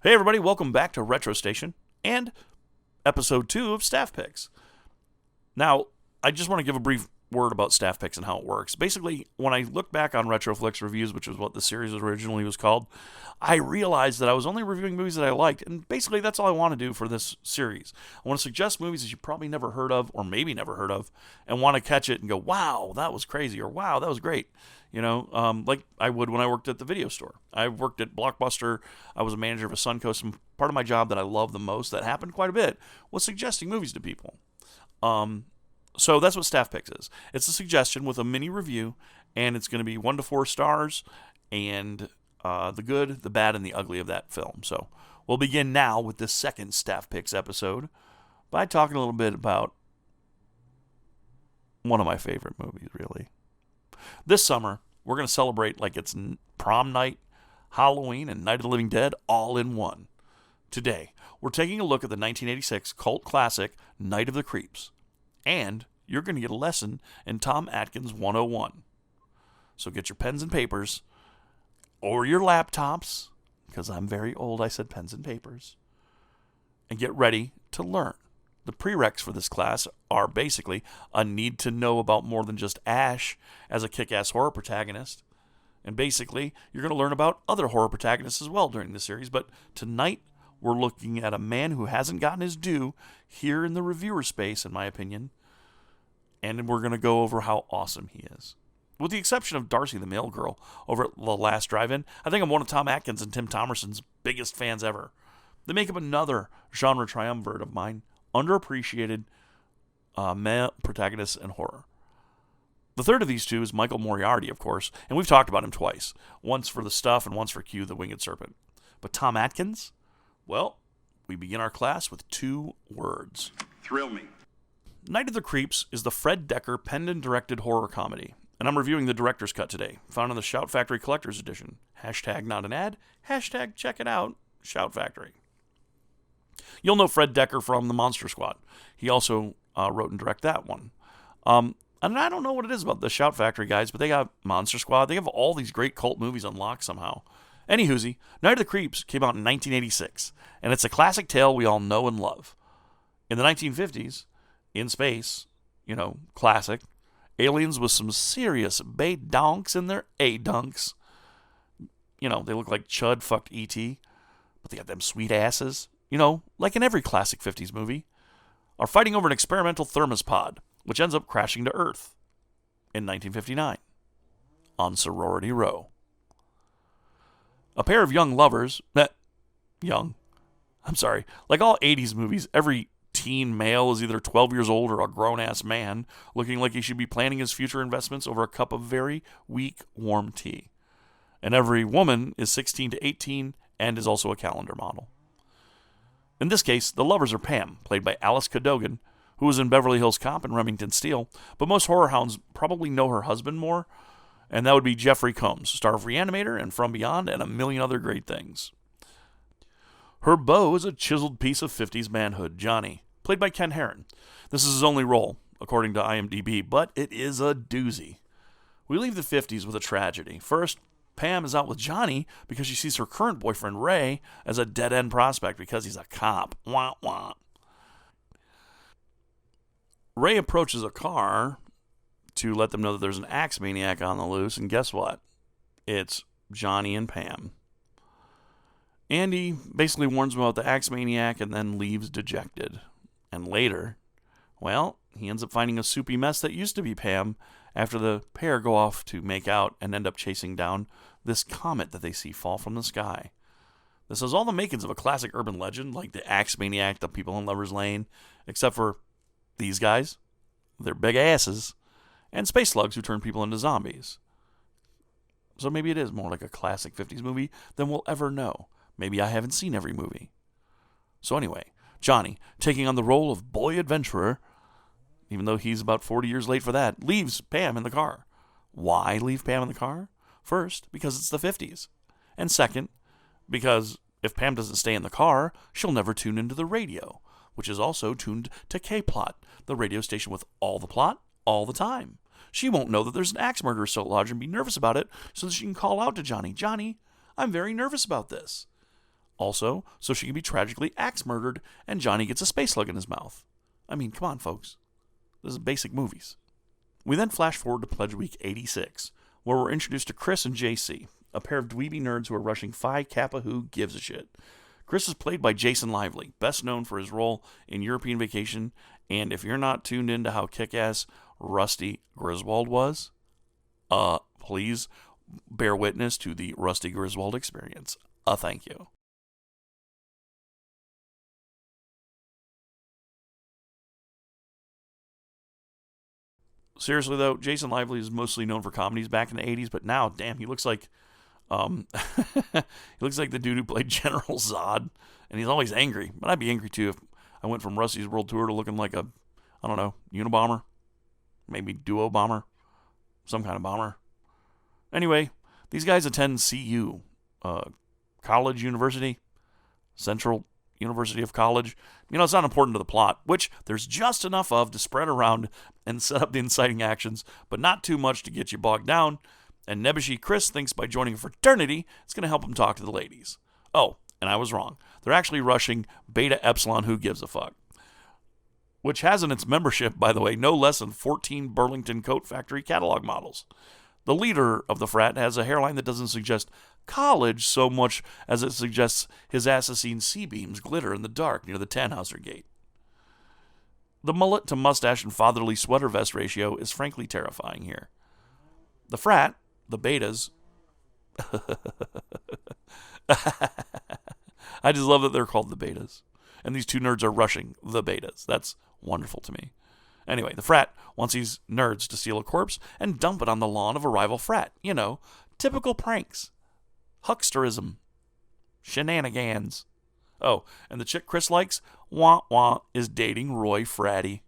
Hey everybody, welcome back to Retrostation and episode 2 of Staff Picks. Now, I just want to give a brief word about Staff Picks and how it works. Basically, when I look back on Retroflix reviews, which is what the series originally was called, I realized that I was only reviewing movies that I liked, and basically that's all I want to do for this series. I want to suggest movies that you probably never heard of, or maybe never heard of, and want to catch it and go, wow, that was crazy, or wow, that was great. Like I would when I worked at the video store. I worked at Blockbuster. I was a manager of a Suncoast, and part of my job that I love the most, that happened quite a bit, was suggesting movies to people. So that's what Staff Picks is. It's a suggestion with a mini review, and it's going to be 1 to 4 stars, and the good, the bad, and the ugly of that film. So we'll begin now with this second Staff Picks episode by talking a little bit about one of my favorite movies, really. This summer, we're going to celebrate like it's prom night, Halloween, and Night of the Living Dead all in one. Today, we're taking a look at the 1986 cult classic, Night of the Creeps. And you're going to get a lesson in Tom Atkins 101. So get your pens and papers, or your laptops, because I'm very old, I said pens and papers, and get ready to learn. The prereqs for this class are basically a need to know about more than just Ash as a kick-ass horror protagonist. And basically, you're going to learn about other horror protagonists as well during this series. But tonight, we're looking at a man who hasn't gotten his due here in the reviewer space, in my opinion. And we're going to go over how awesome he is. With the exception of Darcy the Mail Girl over at The Last Drive-In, I think I'm one of Tom Atkins and Tim Thomerson's biggest fans ever. They make up another genre triumvirate of mine, underappreciated male protagonists in horror. The third of these two is Michael Moriarty, of course, and we've talked about him twice. Once for The Stuff and once for Q, the Winged Serpent. But Tom Atkins? Well, we begin our class with 2 words. Thrill me. Night of the Creeps is the Fred Dekker penned and directed horror comedy, and I'm reviewing the director's cut today, found in the Shout Factory Collector's Edition. Hashtag not an ad, hashtag check it out, Shout Factory. You'll know Fred Dekker from The Monster Squad. He also wrote and directed that one. And I don't know what it is about the Shout Factory guys, but they got Monster Squad. They have all these great cult movies unlocked somehow. Anywhoosie, Night of the Creeps came out in 1986, and it's a classic tale we all know and love. In the 1950s, in space, classic, aliens with some serious bay-donks in their A-dunks. They look like Chud fucked E.T., but they got them sweet asses. Like in every classic 50s movie, are fighting over an experimental thermos pod, which ends up crashing to Earth in 1959 on Sorority Row. A pair of young lovers, like all 80s movies, every teen male is either 12 years old or a grown-ass man looking like he should be planning his future investments over a cup of very weak, warm tea. And every woman is 16 to 18 and is also a calendar model. In this case, the lovers are Pam, played by Alice Cadogan, who was in Beverly Hills Cop and Remington Steele, but most horror hounds probably know her husband more, and that would be Jeffrey Combs, star of Reanimator and From Beyond and a million other great things. Her beau is a chiseled piece of 50s manhood, Johnny, played by Ken Herron. This is his only role, according to IMDb, but it is a doozy. We leave the 50s with a tragedy. First, Pam is out with Johnny because she sees her current boyfriend, Ray, as a dead-end prospect because he's a cop. Wah, wah. Ray approaches a car to let them know that there's an axe maniac on the loose, and guess what? It's Johnny and Pam. Andy basically warns them about the axe maniac and then leaves dejected. And later, he ends up finding a soupy mess that used to be Pam after the pair go off to make out and end up chasing down this comet that they see fall from the sky. This has all the makings of a classic urban legend, like the axe maniac, the people in Lover's Lane, except for these guys, their big asses, and space slugs who turn people into zombies. So maybe it is more like a classic 50s movie than we'll ever know. Maybe I haven't seen every movie. So anyway, Johnny, taking on the role of boy adventurer, even though he's about 40 years late for that, leaves Pam in the car. Why leave Pam in the car? First, because it's the 50s. And second, because if Pam doesn't stay in the car, she'll never tune into the radio, which is also tuned to K-Plot, the radio station with all the plot, all the time. She won't know that there's an axe murderer so large and be nervous about it so that she can call out to Johnny, Johnny, I'm very nervous about this. Also, so she can be tragically axe murdered and Johnny gets a space slug in his mouth. I mean, come on, folks. This is basic movies. We then flash forward to Pledge Week 86, where we're introduced to Chris and JC, a pair of dweeby nerds who are rushing Phi Kappa Who Gives a Shit. Chris is played by Jason Lively, best known for his role in European Vacation, and if you're not tuned into how kick-ass Rusty Griswold was, please bear witness to the Rusty Griswold experience. Thank you. Seriously though, Jason Lively is mostly known for comedies back in the 80s, but now, damn, he looks like he looks like the dude who played General Zod, and he's always angry. But I'd be angry too if I went from Rusty's World Tour to looking like a, I don't know, Unabomber, maybe Duo Bomber, some kind of bomber. Anyway, these guys attend CU, College University, Central University of College. You know, it's not important to the plot, which there's just enough of to spread around and set up the inciting actions, but not too much to get you bogged down. And Nebuchadnezzar Chris thinks by joining a fraternity, it's going to help him talk to the ladies. Oh, and I was wrong. They're actually rushing Beta Epsilon Who Gives a Fuck, which has in its membership, by the way, no less than 14 Burlington Coat Factory catalog models. The leader of the frat has a hairline that doesn't suggest college so much as it suggests his ass has seen C-beams glitter in the dark near the Tannhauser Gate. The mullet to mustache and fatherly sweater vest ratio is frankly terrifying here. The frat, the betas, I just love that they're called the betas. And these two nerds are rushing the betas. That's wonderful to me. Anyway, the frat wants these nerds to steal a corpse and dump it on the lawn of a rival frat. You know, typical pranks. Hucksterism. Shenanigans. Oh, and the chick Chris likes, wah, is dating Roy Fratty.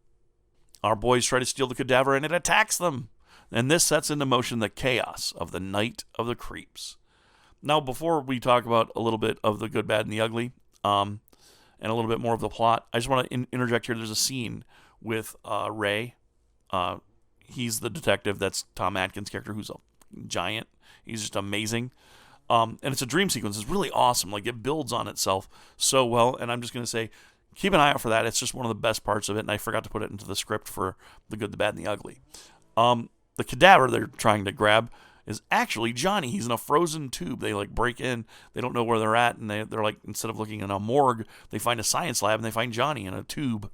Our boys try to steal the cadaver and it attacks them. And this sets into motion the chaos of the Night of the Creeps. Now, before we talk about a little bit of the good, bad, and the ugly, and a little bit more of the plot, I just want to interject here. There's a scene with Ray. He's the detective. That's Tom Atkins' character, who's a giant. He's just amazing. And it's a dream sequence. It's really awesome. Like, it builds on itself so well. And I'm just going to say, keep an eye out for that. It's just one of the best parts of it. And I forgot to put it into the script for the good, the bad, and the ugly. The cadaver they're trying to grab is actually Johnny. He's in a frozen tube. They like break in. They don't know where they're at. And they're like, instead of looking in a morgue, they find a science lab and they find Johnny in a tube.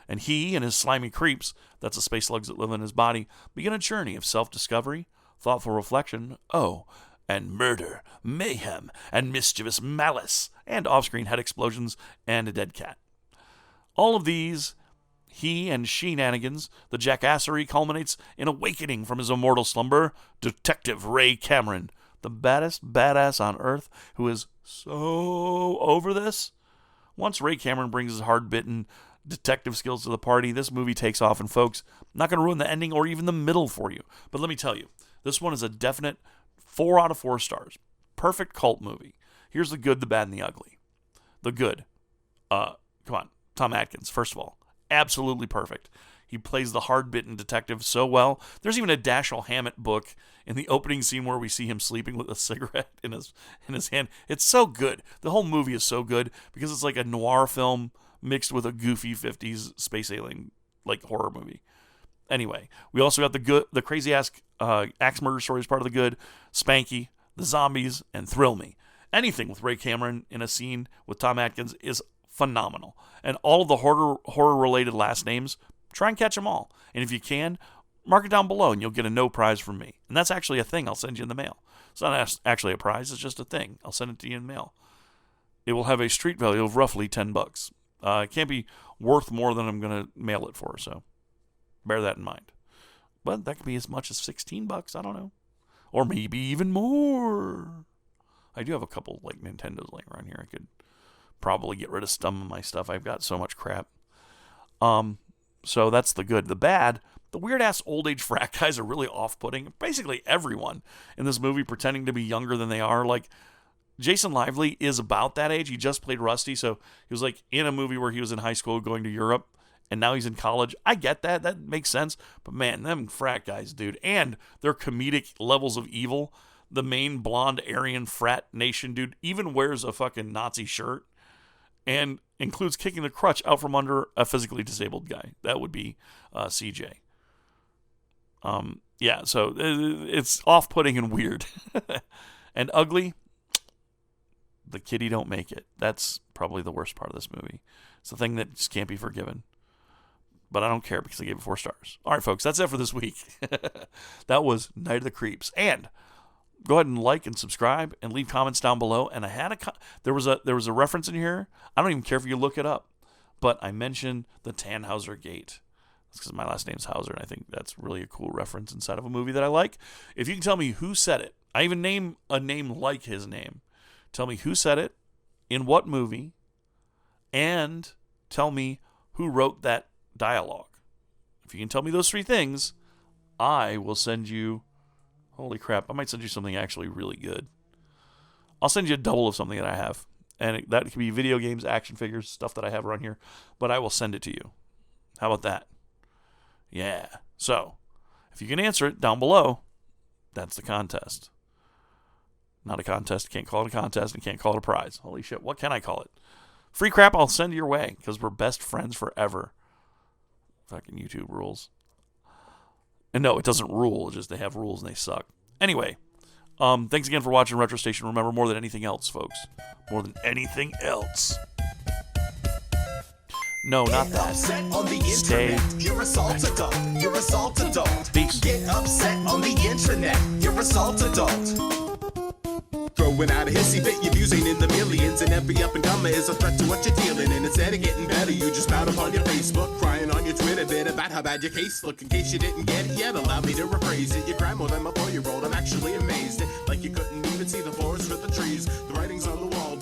And he and his slimy creeps, that's the space slugs that live in his body, begin a journey of self-discovery, thoughtful reflection, and murder, mayhem, and mischievous malice, and off-screen head explosions, and a dead cat. All of these, he and she-nanigans, the jackassery culminates in awakening from his immortal slumber, Detective Ray Cameron, the baddest badass on Earth, who is so over this. Once Ray Cameron brings his hard-bitten detective skills to the party, this movie takes off, and folks, I'm not going to ruin the ending or even the middle for you, but let me tell you, this one is a definite 4 out of 4 stars. Perfect cult movie. Here's the good, the bad, and the ugly. The good. Come on. Tom Atkins, first of all. Absolutely perfect. He plays the hard-bitten detective so well. There's even a Dashiell Hammett book in the opening scene where we see him sleeping with a cigarette in his hand. It's so good. The whole movie is so good because it's like a noir film mixed with a goofy 50s space alien like horror movie. Anyway, we also got the crazy ass axe murder story as part of the good, Spanky, the zombies, and Thrill Me. Anything with Ray Cameron in a scene with Tom Atkins is phenomenal. And all of the horror related last names, try and catch them all. And if you can, mark it down below and you'll get a no prize from me. And that's actually a thing I'll send you in the mail. It's not actually a prize, it's just a thing. I'll send it to you in the mail. It will have a street value of roughly $10. It can't be worth more than I'm going to mail it for, so bear that in mind. But that could be as much as $16, I don't know. Or maybe even more. I do have a couple like Nintendos laying around here. I could probably get rid of some of my stuff. I've got so much crap. So that's the good. The bad, the weird-ass old-age frat guys are really off-putting. Basically everyone in this movie pretending to be younger than they are. Like, Jason Lively is about that age. He just played Rusty, so he was like in a movie where he was in high school going to Europe, and now he's in college. I get that. That makes sense. But man, them frat guys, dude, and their comedic levels of evil, the main blonde Aryan frat nation dude even wears a fucking Nazi shirt and includes kicking the crutch out from under a physically disabled guy. That would be CJ. Yeah, so it's off-putting and weird. And ugly, the kitty don't make it. That's probably the worst part of this movie. It's the thing that just can't be forgiven. But I don't care because I gave it 4 stars. All right, folks, that's it for this week. That was Night of the Creeps. And go ahead and like and subscribe and leave comments down below. And I had there was a reference in here. I don't even care if you look it up. But I mentioned the Tannhauser Gate. That's because my last name's Hauser, and I think that's really a cool reference inside of a movie that I like. If you can tell me who said it, I even name a name like his name. Tell me who said it, in what movie, and tell me who wrote that dialogue. If you can tell me those 3 things, I will send you... Holy crap, I might send you something actually really good. I'll send you a double of something that I have. And that could be video games, action figures, stuff that I have around here. But I will send it to you. How about that? Yeah. So, if you can answer it down below, that's the contest. Not a contest. Can't call it a contest and can't call it a prize. Holy shit. What can I call it? Free crap I'll send your way because we're best friends forever. Fucking YouTube rules. And no, it doesn't rule. It's just they have rules and they suck. Anyway, thanks again for watching Retrostation. Remember, more than anything else, folks. More than anything else. No, not that. On the Stay. internet, you're assault adult. You're assault adult. Peace. Get upset on the internet, you're assault adult. Throwing out a hissy fit, your views ain't in the millions, and every up and comer is a threat to what you're dealing. And instead of getting better, you just spout up on your Facebook, crying on your Twitter bit about how bad your case look. In case you didn't get it yet, allow me to rephrase it. You cry more than my 4-year-old. I'm actually amazed, like you couldn't even see the forest for the trees. The writing's on the wall.